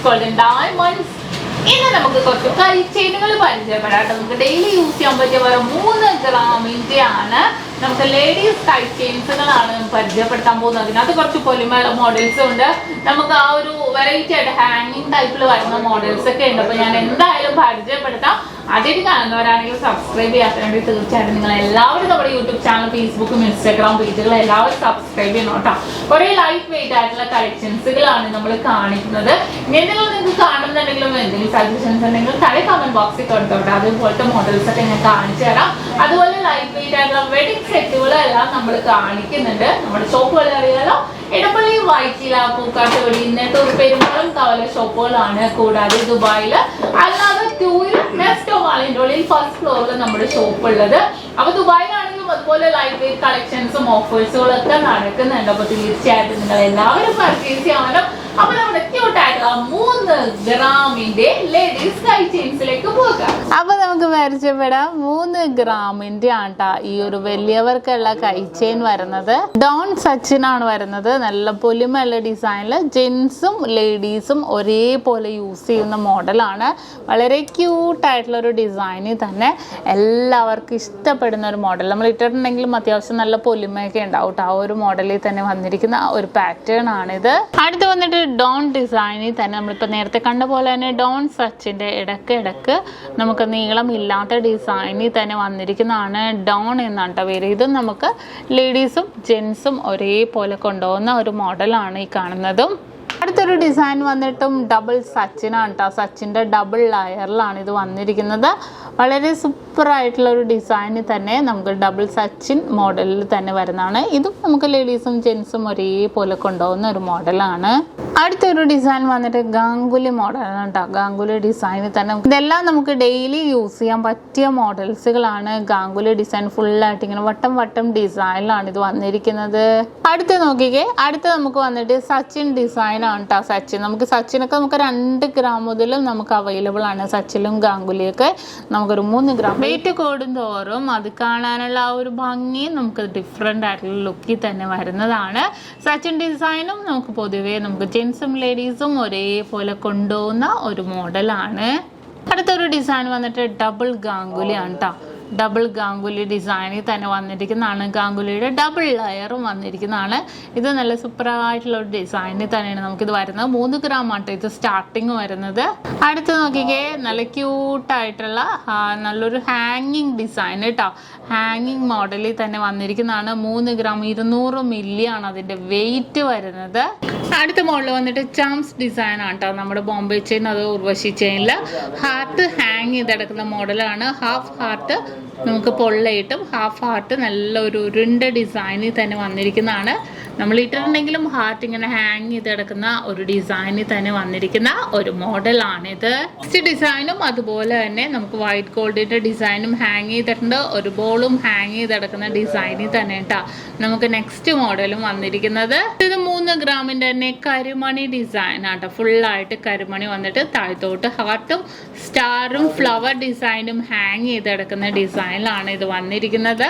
golden diamonds. ഇന്ന് നമുക്ക് കുറച്ച് കൈ ചെയിനുകൾ പരിചയപ്പെടാം. നമുക്ക് ഡെയിലി യൂസ് ചെയ്യാൻ പറ്റിയ വേറെ 3 ഗ്രാമിന്റെ ആണ്. നമുക്ക് ലേഡീസ് കൈ ചെയിൻസുകളാണ് പരിചയപ്പെടുത്താൻ പോകുന്നത്. അതിനകത്ത് കുറച്ച് പൊലിമയുള്ള മോഡൽസ് ഉണ്ട്. നമുക്ക് ആ ഒരു വെറൈറ്റി ആയിട്ട് ഹാങ്ങിങ് ടൈപ്പിൽ വരുന്ന മോഡൽസ് ഒക്കെ ഉണ്ട്. അപ്പൊ ഞാൻ എന്തായാലും പരിചയപ്പെടുത്താം. ആദ്യമായിട്ട് കാണുന്നവരാണെങ്കിൽ സബ്സ്ക്രൈബ് ചെയ്യാത്തതുകൊണ്ട് തീർച്ചയായിട്ടും നിങ്ങൾ എല്ലാവരും നമ്മുടെ യൂട്യൂബ് ചാനൽ, ഫേസ്ബുക്കും ഇൻസ്റ്റാഗ്രാം പേജുകൾ എല്ലാവരും സബ്സ്ക്രൈബ് ചെയ്യണം കേട്ടോ. കുറെ ലൈറ്റ് വെയിറ്റ് ആയിട്ടുള്ള കളക്ഷൻസുകളാണ് നമ്മൾ കാണിക്കുന്നത്. എന്തെങ്കിലും നിങ്ങൾക്ക് കാണുന്നുണ്ടെങ്കിലും എന്തെങ്കിലും സജഷൻസ് ഉണ്ടെങ്കിൽ താഴെ കമന്റ് ബോക്സിൽ കൊടുത്തോട്ടെ. അതുപോലത്തെ മോഡൽസ് ഒക്കെ ഞാൻ കാണിച്ചു തരാം. അതുപോലെ ലൈറ്റ് വെയിറ്റ് ആയിട്ടുള്ള വെഡിങ് സെറ്റുകളെല്ലാം നമ്മൾ കാണിക്കുന്നുണ്ട്. നമ്മുടെ ഷോപ്പുകൾ അറിയാലോ, ഇടപ്പള്ളി, വൈറ്റില, പൂക്കാട്ടുപടി, നെട്ടൂർ, പെരുമ്പളം, കവല ഷോപ്പുകളാണ്. കൂടാതെ ദുബായിൽ അല്ലാതെ ടൂയിലും നെസ്റ്റോ മാളിന്റെ ഉള്ളിൽ ഫസ്റ്റ് ഫ്ലോറിൽ നമ്മുടെ ഷോപ്പ് ഉള്ളത്. അപ്പൊ ദുബായിലാണെങ്കിലും അതുപോലെ ലൈറ്റ് വെയിറ്റ് കളക്ഷൻസും ഓഫേഴ്സുകളും ഒക്കെ നടക്കുന്നുണ്ട്. അപ്പൊ തീർച്ചയായിട്ടും നിങ്ങൾ എല്ലാവരും പർച്ചേസ് ചെയ്യാനും. അപ്പൊ നമ്മുടെ ക്യൂട്ടായിട്ടുള്ള 3 ഗ്രാമിന്റെ ലേഡീസ് കൈ ചെയിൻസിലേക്ക് പോകാം. അപ്പൊ നമുക്ക് പരിചയപ്പെടാം. 3 ഗ്രാമിന്റെ ആട്ടാ ഈ ഒരു വലിയവർക്കുള്ള കൈ ചെയിൻ വരുന്നത്. ഡോൺ സച്ചിനാണ് വരുന്നത്. നല്ല പൊലിമയുള്ള ഡിസൈനില് ജെന്റ്സും ലേഡീസും ഒരേപോലെ യൂസ് ചെയ്യുന്ന മോഡലാണ്. വളരെ ക്യൂട്ടായിട്ടുള്ള ഒരു ഡിസൈനിൽ തന്നെ എല്ലാവർക്കും ഇഷ്ടപ്പെടുന്ന ഒരു മോഡൽ. നമ്മൾ ഇട്ടിട്ടുണ്ടെങ്കിലും അത്യാവശ്യം നല്ല പൊലിമയൊക്കെ ഉണ്ടാവും. ആ ഒരു മോഡലിൽ തന്നെ വന്നിരിക്കുന്ന ഒരു പാറ്റേൺ ആണിത്. അടുത്ത് വന്നിട്ട് ഡോൺ ഡിസൈനിൽ തന്നെ നമ്മളിപ്പോൾ നേരത്തെ കണ്ട പോലെ തന്നെ ഡോൺ സച്ചിൻ്റെ ഇടയ്ക്ക് നമുക്ക് നീളമില്ലാത്ത ഡിസൈനിൽ തന്നെ വന്നിരിക്കുന്നതാണ് ഡോൺ എന്നാണ് കേട്ടോ പേര്. ഇത് നമുക്ക് ലേഡീസും ജെൻസും ഒരേപോലെ കൊണ്ടുപോകുന്ന ഒരു മോഡലാണ് ഈ കാണുന്നതും. അടുത്തൊരു ഡിസൈൻ വന്നിട്ടും ഡബിൾ സച്ചിനാണ് കേട്ടോ. സച്ചിൻ്റെ ഡബിൾ ലെയറിലാണ് ഇത് വന്നിരിക്കുന്നത്. വളരെ സൂപ്പറായിട്ടുള്ള ഒരു ഡിസൈനിൽ തന്നെ നമുക്ക് ഡബിൾ സച്ചിൻ മോഡലിൽ തന്നെ വരുന്നതാണ്. ഇതും നമുക്ക് ലേഡീസും ജെൻസും ഒരേപോലെ കൊണ്ടുപോകുന്ന ഒരു മോഡലാണ്. അടുത്തൊരു ഡിസൈൻ വന്നിട്ട് ഗാംഗുലി മോഡലാണ് കേട്ടോ. ഗാംഗുലി ഡിസൈനിൽ തന്നെ ഇതെല്ലാം നമുക്ക് ഡെയിലി യൂസ് ചെയ്യാൻ പറ്റിയ മോഡൽസുകളാണ്. ഗാംഗുലി ഡിസൈൻ ഫുള്ളായിട്ട് ഇങ്ങനെ വട്ടം ഡിസൈനിലാണ് ഇത് വന്നിരിക്കുന്നത്. അടുത്ത് നോക്കിക്കേ, അടുത്ത് നമുക്ക് വന്നിട്ട് സച്ചിൻ ഡിസൈൻ ആണ് കേട്ടോ. സച്ചിനൊക്കെ നമുക്ക് 2 ഗ്രാം മുതലും നമുക്ക് അവൈലബിൾ ആണ്. സച്ചിലും ഗാംഗുലിയൊക്കെ നമുക്കൊരു 3 ഗ്രാം. വെയിറ്റ് കൂടുന്തോറും അത് കാണാനുള്ള ആ ഒരു ഭംഗി നമുക്ക് ഡിഫറെൻ്റ് ആയിട്ടുള്ള ലുക്കിൽ തന്നെ വരുന്നതാണ്. സച്ചിൻ ഡിസൈനും നമുക്ക് പൊതുവേ നമുക്ക് ജെൻസും ലേഡീസും ഒരേപോലെ കൊണ്ടുപോകുന്ന ഒരു മോഡലാണ്. അടുത്തൊരു ഡിസൈൻ വന്നിട്ട് ഡബിൾ ഗാംഗുലി ആണ് കേട്ടോ. ഡബിൾ ഗാംഗുലി ഡിസൈനിൽ തന്നെ വന്നിരിക്കുന്നതാണ്. ഗാംഗുലിയുടെ ഡബിൾ ലെയറും വന്നിരിക്കുന്നതാണ്. ഇത് നല്ല സൂപ്പറായിട്ടുള്ള ഒരു ഡിസൈനിൽ തന്നെയാണ് നമുക്കിത് വരുന്നത്. 3 ഗ്രാം ആട്ടോ ഇത് സ്റ്റാർട്ടിങ് വരുന്നത്. അടുത്ത് നോക്കിക്കേ, നല്ല ക്യൂട്ടായിട്ടുള്ള നല്ലൊരു ഹാങ്ങിങ് ഡിസൈൻ കേട്ടോ. ഹാങ്ങിങ് മോഡലിൽ തന്നെ വന്നിരിക്കുന്നതാണ്. 3 ഗ്രാം 200 മില്ലി ആണ് അതിൻ്റെ വെയിറ്റ് വരുന്നത്. അടുത്ത മോഡൽ വന്നിട്ട് ചാംസ് ഡിസൈൻ ആണ് കേട്ടോ. നമ്മുടെ ബോംബെ ചെയിൻ, അത് ഉർവശി ചെയിനിൽ ഹാർട്ട് ഹാങ് ചെയ്തെടുക്കുന്ന മോഡലാണ്. ഹാഫ് ഹാർട്ട് നമുക്ക് പൊള്ളയിട്ടും ഹാഫ് ഹാർട്ട് നല്ല ഒരു ഉരുണ്ട ഡിസൈനിൽ തന്നെ വന്നിരിക്കുന്നതാണ്. നമ്മൾ ഇട്ടിട്ടുണ്ടെങ്കിലും ഹാർട്ട് ഇങ്ങനെ ഹാങ് ചെയ്തെടുക്കുന്ന ഒരു ഡിസൈനിൽ തന്നെ വന്നിരിക്കുന്ന ഒരു മോഡലാണിത്. നെക്സ്റ്റ് ഡിസൈനും അതുപോലെ തന്നെ നമുക്ക് വൈറ്റ് ഗോൾഡിന്റെ ഡിസൈനും ഹാങ് ചെയ്തിട്ടുണ്ട്. ഒരു ബോളും ഹാങ് ചെയ്തെടുക്കുന്ന ഡിസൈനിൽ തന്നെ കേട്ടോ നമുക്ക് നെക്സ്റ്റ് മോഡലും വന്നിരിക്കുന്നത്. ഇത് 3 ഗ്രാമിന്റെ തന്നെ കരിമണി ഡിസൈൻ ആട്ടോ. ഫുള്ളായിട്ട് കരിമണി വന്നിട്ട് താഴത്തോട്ട് ഹാർട്ടും സ്റ്റാറും ഫ്ലവർ ഡിസൈനും ഹാങ് ചെയ്തെടുക്കുന്ന ഡിസൈനിലാണ് ഇത് വന്നിരിക്കുന്നത്.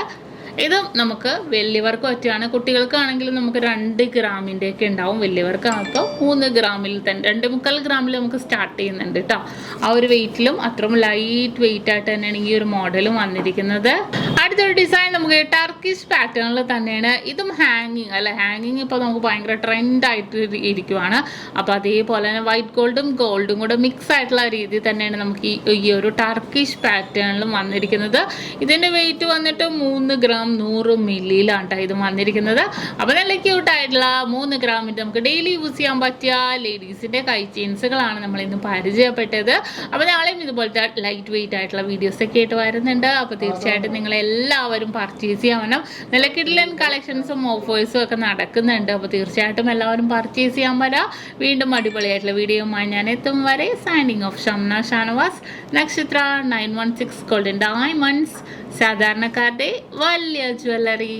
ഇതും നമുക്ക് വലിയവർക്ക് പറ്റിയാണ്. കുട്ടികൾക്കാണെങ്കിലും നമുക്ക് 2 ഗ്രാമിൻ്റെ ഒക്കെ ഉണ്ടാവും. വലിയവർക്കാകുമ്പോൾ 3 ഗ്രാമിൽ തന്നെ 2.25 ഗ്രാമിൽ നമുക്ക് സ്റ്റാർട്ട് ചെയ്യുന്നുണ്ട് കേട്ടോ. ആ ഒരു വെയിറ്റിലും അത്രയും ലൈറ്റ് വെയിറ്റ് ആയിട്ട് തന്നെയാണ് ഈ ഒരു മോഡലും വന്നിരിക്കുന്നത്. അടുത്തൊരു ഡിസൈൻ നമുക്ക് ടർക്കിഷ് പാറ്റേണിൽ തന്നെയാണ്. ഇതും ഹാങ്ങിങ് അല്ല, ഹാങ്ങിങ് ഇപ്പോൾ നമുക്ക് ഭയങ്കര ട്രെൻഡായിട്ട് ഇരിക്കുവാണ്. അപ്പോൾ അതേപോലെ തന്നെ വൈറ്റ് ഗോൾഡും ഗോൾഡും കൂടെ മിക്സ് ആയിട്ടുള്ള രീതിയിൽ തന്നെയാണ് നമുക്ക് ഈ ഒരു ടർക്കിഷ് പാറ്റേണിലും വന്നിരിക്കുന്നത്. ഇതിൻ്റെ വെയിറ്റ് വന്നിട്ട് 3 ഗ്രാം 100 മില്ലിയിലാണ് ഇത് വന്നിരിക്കുന്നത്. അപ്പോൾ നല്ല ക്യൂട്ടായിട്ടുള്ള 3 ഗ്രാമിൻ്റെ നമുക്ക് ഡെയിലി യൂസ് ചെയ്യാൻ പറ്റിയ ലേഡീസിൻ്റെ കൈ ചെയിൻസുകളാണ് നമ്മൾ ഇന്ന് പരിചയപ്പെട്ടത്. അപ്പോൾ നാളെയും ഇതുപോലത്തെ ലൈറ്റ് വെയിറ്റ് ആയിട്ടുള്ള വീഡിയോസൊക്കെ ആയിട്ട് വരുന്നുണ്ട്. അപ്പോൾ തീർച്ചയായിട്ടും നിങ്ങളെല്ലാവരും പർച്ചേസ് ചെയ്യാനും നല്ല കിഡ്ലൻ കളക്ഷൻസും ഓഫേഴ്സും ഒക്കെ നടക്കുന്നുണ്ട്. അപ്പോൾ തീർച്ചയായിട്ടും എല്ലാവരും പർച്ചേസ് ചെയ്യാൻ വരാം. വീണ്ടും അടിപൊളിയായിട്ടുള്ള വീഡിയോയുമായി ഞാൻ എത്തും വരെ സൈനിങ് ഓഫ് ഷംന ഷാനവാസ്, നക്ഷത്ര 916 ഗോൾഡൻ ഡയമണ്ട്സ്, സാധാരണക്കാരുടെ വലിയ ജ്വല്ലറി.